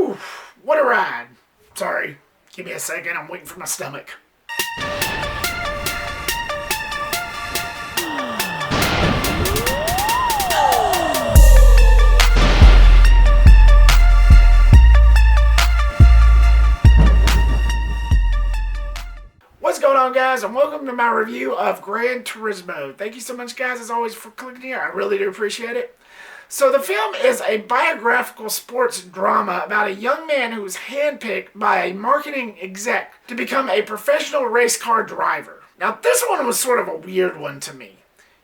Whew, what a ride. Sorry, give me a second, I'm waiting for my stomach. What's going on, guys, and welcome to my review of Gran Turismo. Thank you so much, guys, as always, for clicking here. I really do appreciate it. So the film is a biographical sports drama about a young man who was handpicked by a marketing exec to become a professional race car driver. Now, this one was sort of a weird one to me.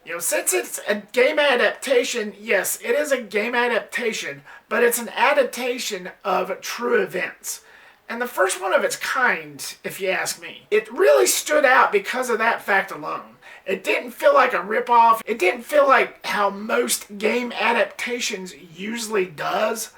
You know, since it's a game adaptation, yes, it is a game adaptation, but it's an adaptation of true events. And the first one of its kind, if you ask me. It really stood out because of that fact alone. It didn't feel like a ripoff. It didn't feel like how most game adaptations usually does.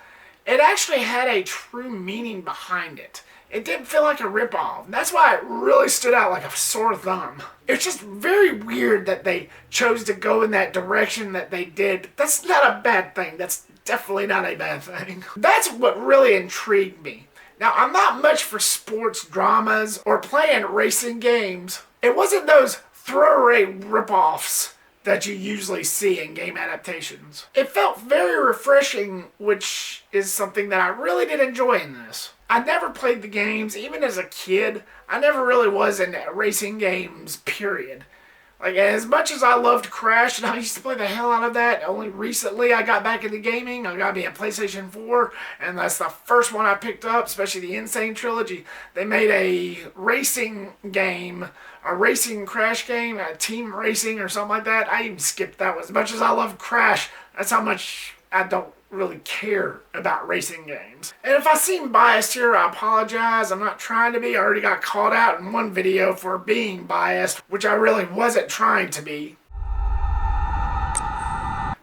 It actually had a true meaning behind it. It didn't feel like a ripoff. That's why it really stood out like a sore thumb. It's just very weird that they chose to go in that direction that they did. That's not a bad thing. That's definitely not a bad thing. That's what really intrigued me. Now, I'm not much for sports dramas or playing racing games. It wasn't those throwaway ripoffs that you usually see in game adaptations. It felt very refreshing, which is something that I really did enjoy in this. I never played the games, even as a kid. I never really was into racing games, period. Like, as much as I loved Crash, and I used to play the hell out of that, only recently I got back into gaming. I got me a PlayStation 4, and that's the first one I picked up, especially the Insane Trilogy. They made a racing game, a racing Crash game, a team racing or something like that. I even skipped that one. As much as I love Crash, that's how much I don't really care about racing games. And if I seem biased here, I apologize. I'm not trying to be. I already got called out in one video for being biased, which I really wasn't trying to be.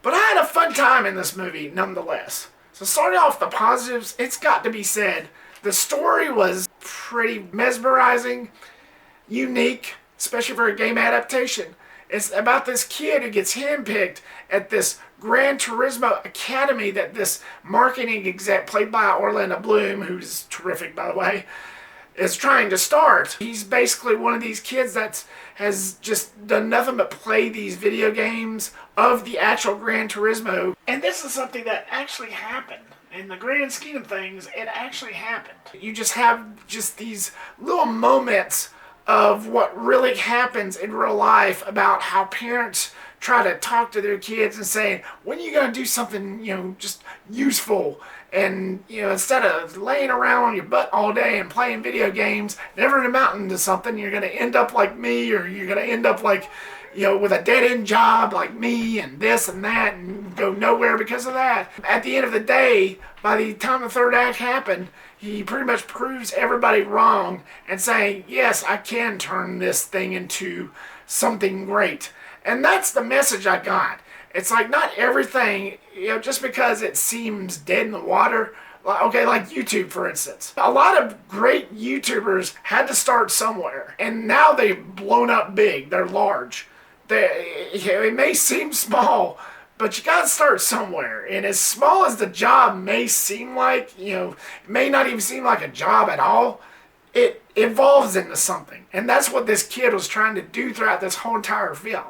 But I had a fun time in this movie nonetheless. So starting off the positives, it's got to be said, the story was pretty mesmerizing, unique, especially for a game adaptation. It's about this kid who gets handpicked at this Gran Turismo Academy that this marketing exec, played by Orlando Bloom, who's terrific, by the way, is trying to start. He's basically one of these kids that has just done nothing but play these video games of the actual Gran Turismo. And this is something that actually happened. In the grand scheme of things, it actually happened. You just have just these little moments of what really happens in real life about how parents try to talk to their kids and saying, when are you going to do something, just useful? And, instead of laying around on your butt all day and playing video games, never amounting to something, you're going to end up like me, or you're going to end up like, with a dead-end job like me and this and that and go nowhere because of that. At the end of the day, by the time the third act happened, he pretty much proves everybody wrong and saying, yes, I can turn this thing into something great. And that's the message I got. It's like not everything, just because it seems dead in the water. Okay, like YouTube, for instance. A lot of great YouTubers had to start somewhere, and now they've blown up big. They're large. It may seem small, but you gotta start somewhere. And as small as the job may seem like, it may not even seem like a job at all, it evolves into something. And that's what this kid was trying to do throughout this whole entire film.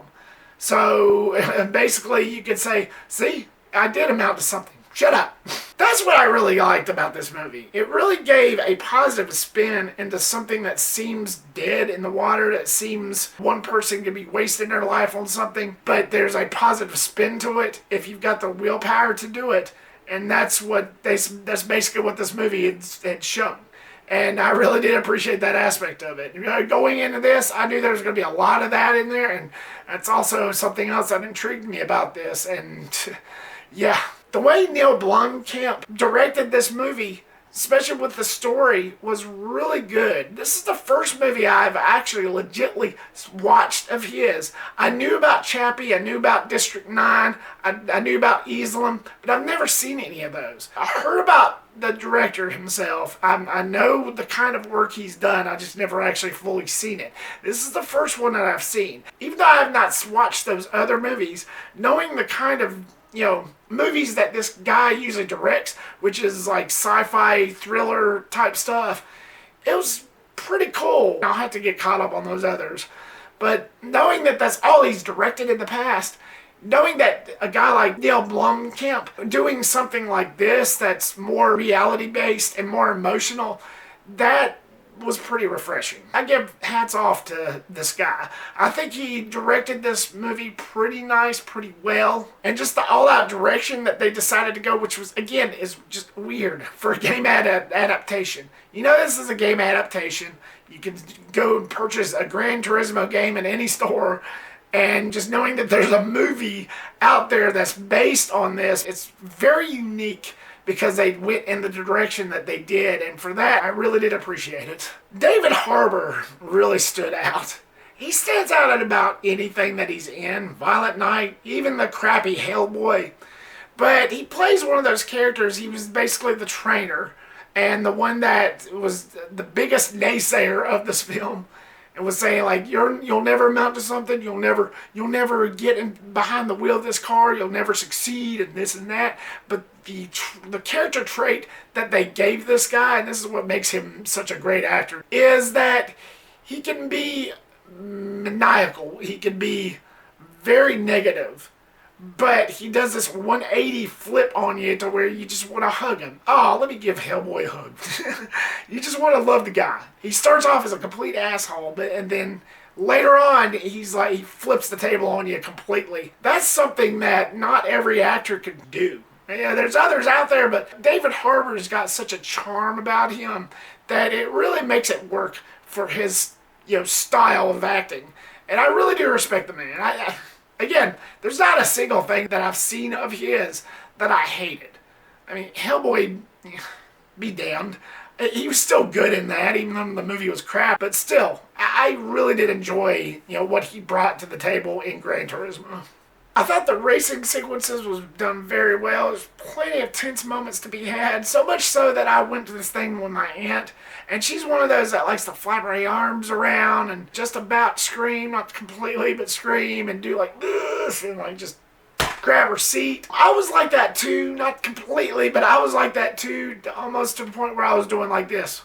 So basically you could say, see, I did amount to something. Shut up. That's what I really liked about this movie. It really gave a positive spin into something that seems dead in the water, that seems one person could be wasting their life on something, but there's a positive spin to it if you've got the willpower to do it. And that's basically what this movie had shown. And I really did appreciate that aspect of it. Going into this, I knew there was going to be a lot of that in there, and that's also something else that intrigued me about this. And yeah, the way Neill Blomkamp directed this movie, especially with the story, was really good. This is the first movie I've actually legitimately watched of his. I knew about Chappie, I knew about District 9, I knew about Islam, but I've never seen any of those. I heard about the director himself. I know the kind of work he's done, I just never actually fully seen it. This is the first one that I've seen. Even though I have not watched those other movies, knowing the kind of movies that this guy usually directs, which is like sci-fi thriller type stuff. It was pretty cool. I'll have to get caught up on those others. But knowing that that's all he's directed in the past, knowing that a guy like Neill Blomkamp doing something like this that's more reality-based and more emotional, that was pretty refreshing. I give hats off to this guy. I think he directed this movie pretty nice, pretty well. And just the all-out direction that they decided to go, which was, again, is just weird for a game adaptation. This is a game adaptation. You can go and purchase a Gran Turismo game in any store, and just knowing that there's a movie out there that's based on this, it's very unique because they went in the direction that they did, and for that, I really did appreciate it. David Harbour really stood out. He stands out at about anything that he's in. Violent Night, even the crappy Hellboy. But he plays one of those characters. He was basically the trainer, and the one that was the biggest naysayer of this film, and was saying like, you'll never amount to something, you'll never get in behind the wheel of this car, you'll never succeed, and this and that. But the character trait that they gave this guy, and this is what makes him such a great actor, is that he can be maniacal, he can be very negative, but he does this 180 flip on you to where you just want to hug him. Oh, let me give Hellboy a hug. You just want to love the guy. He starts off as a complete asshole, and then later on, he's like, he flips the table on you completely. That's something that not every actor can do. There's others out there, but David Harbour's got such a charm about him that it really makes it work for his style of acting. And I really do respect the man. Again, there's not a single thing that I've seen of his that I hated. I mean, Hellboy, be damned. He was still good in that, even though the movie was crap. But still, I really did enjoy, what he brought to the table in Gran Turismo. I thought the racing sequences was done very well. There's plenty of tense moments to be had. So much so that I went to this thing with my aunt, and she's one of those that likes to flap her arms around and just about scream, not completely, but scream and do like this and like just grab her seat. I was like that too, not completely, but I was like that too, almost to the point where I was doing like this.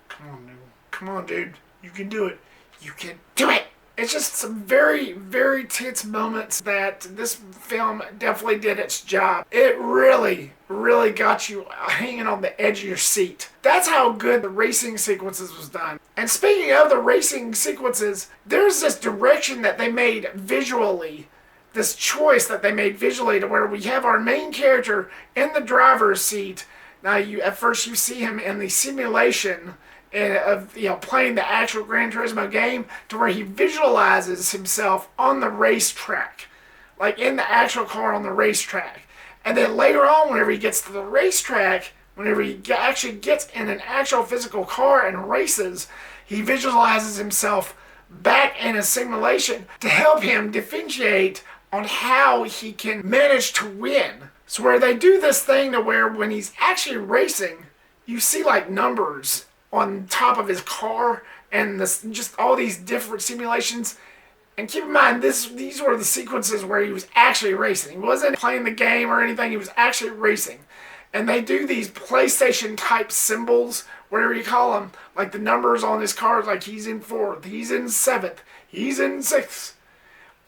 Come on, dude. You can do it. You can do it. It's just some very, very tense moments that this film definitely did its job. It really, really got you hanging on the edge of your seat. That's how good the racing sequences was done. And speaking of the racing sequences, there's this direction that they made visually, this choice that they made visually to where we have our main character in the driver's seat. Now, at first you see him in the simulation of playing the actual Gran Turismo game, to where he visualizes himself on the racetrack, like in the actual car on the racetrack. And then later on, whenever he gets to the racetrack, whenever he actually gets in an actual physical car and races, he visualizes himself back in a simulation to help him differentiate on how he can manage to win. So where they do this thing to where when he's actually racing, you see like numbers on top of his car, and just all these different simulations. And keep in mind, these were the sequences where he was actually racing. He wasn't playing the game or anything, he was actually racing. And they do these PlayStation type symbols, whatever you call them, like the numbers on his car, like he's in 4th, he's in 7th, he's in 6th,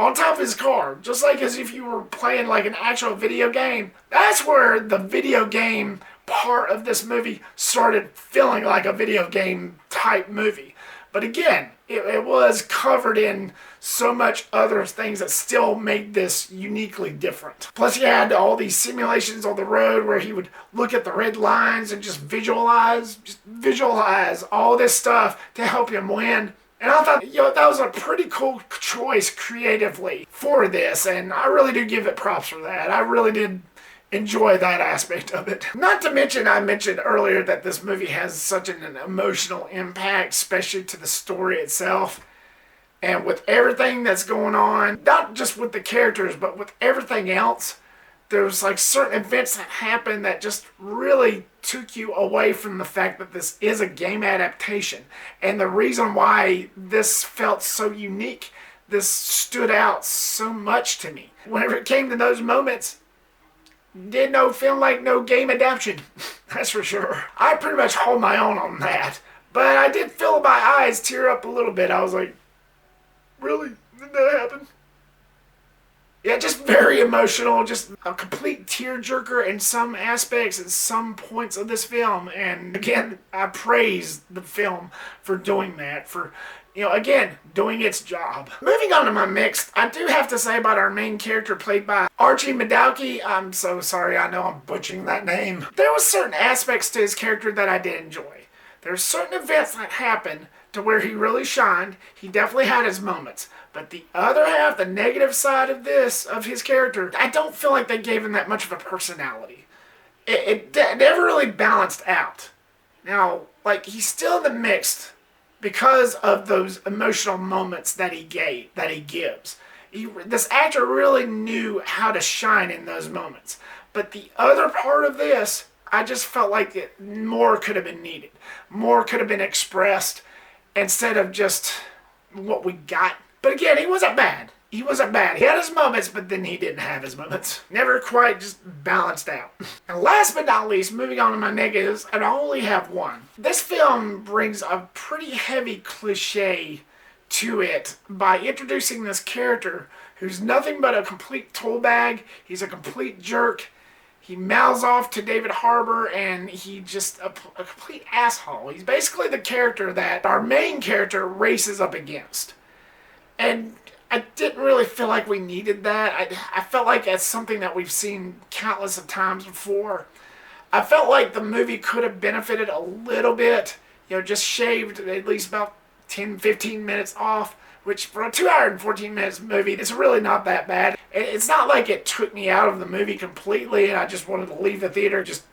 on top of his car, just like as if you were playing like an actual video game. That's where the video game part of this movie started feeling like a video game type movie. But again, it was covered in so much other things that still made this uniquely different. Plus he had all these simulations on the road where he would look at the red lines and just visualize all this stuff to help him win. And I thought, that was a pretty cool choice creatively for this, and I really do give it props for that. I really did enjoy that aspect of it. Not to mention, I mentioned earlier that this movie has such an emotional impact, especially to the story itself. And with everything that's going on, not just with the characters, but with everything else, there's like certain events that happen that just really took you away from the fact that this is a game adaptation. And the reason why this felt so unique, this stood out so much to me. Whenever it came to those moments, did no film like no game adaptation. That's for sure. I pretty much hold my own on that. But I did feel my eyes tear up a little bit. I was like, really? Did that happen? Yeah, just very emotional, just a complete tearjerker in some aspects and some points of this film. And again, I praise the film for doing that, for, again, doing its job. Moving on to my mixed, I do have to say about our main character played by Archie Madekwe. I'm so sorry, I know I'm butchering that name. There was certain aspects to his character that I did enjoy. There's certain events that happened to where he really shined. He definitely had his moments. But the other half, the negative side of his character, I don't feel like they gave him that much of a personality. It never really balanced out. Now, he's still in the mix because of those emotional moments that he gives. This actor really knew how to shine in those moments. But the other part of this, I just felt like more could have been needed. More could have been expressed instead of just what we got. But again, he wasn't bad. He wasn't bad. He had his moments, but then he didn't have his moments. Never quite just balanced out. And last but not least, moving on to my negatives, and I only have one. This film brings a pretty heavy cliche to it by introducing this character who's nothing but a complete tool bag. He's a complete jerk. He mouths off to David Harbour, and he's just a complete asshole. He's basically the character that our main character races up against. And I didn't really feel like we needed that. I felt like that's something that we've seen countless of times before. I felt like the movie could have benefited a little bit, just shaved at least about 10, 15 minutes off, which for a 2 hour and 14 minutes movie, it's really not that bad. It's not like it took me out of the movie completely and I just wanted to leave the theater, just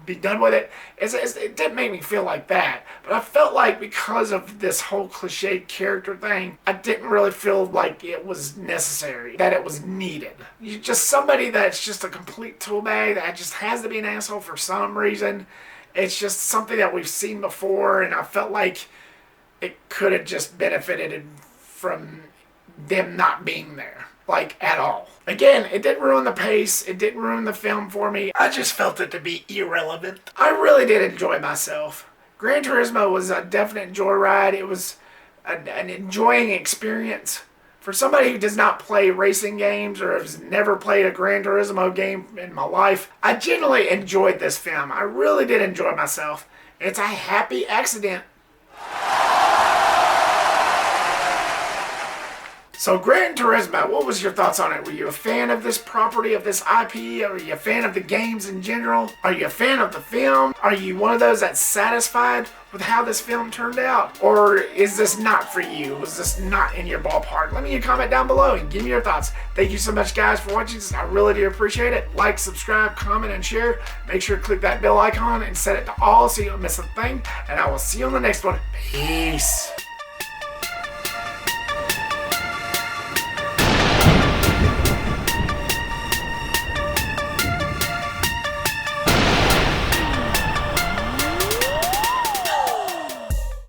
be done with it. It didn't make me feel like that. But I felt like because of this whole cliched character thing, I didn't really feel like it was necessary, that it was needed. You're just somebody that's just a complete tool bag that just has to be an asshole for some reason. It's just something that we've seen before, and I felt like it could have just benefited from them not being there, at all. Again, it didn't ruin the pace, it didn't ruin the film for me. I just felt it to be irrelevant. I really did enjoy myself. Gran Turismo was a definite joyride. It was an enjoying experience. For somebody who does not play racing games or has never played a Gran Turismo game in my life, I genuinely enjoyed this film. I really did enjoy myself. It's a happy accident. So Gran Turismo, what was your thoughts on it? Were you a fan of this property, of this IP? Are you a fan of the games in general? Are you a fan of the film? Are you one of those that's satisfied with how this film turned out? Or is this not for you? Was this not in your ballpark? Let me know a comment down below and give me your thoughts. Thank you so much, guys, for watching this. I really do appreciate it. Like, subscribe, comment, and share. Make sure to click that bell icon and set it to all so you don't miss a thing. And I will see you on the next one. Peace.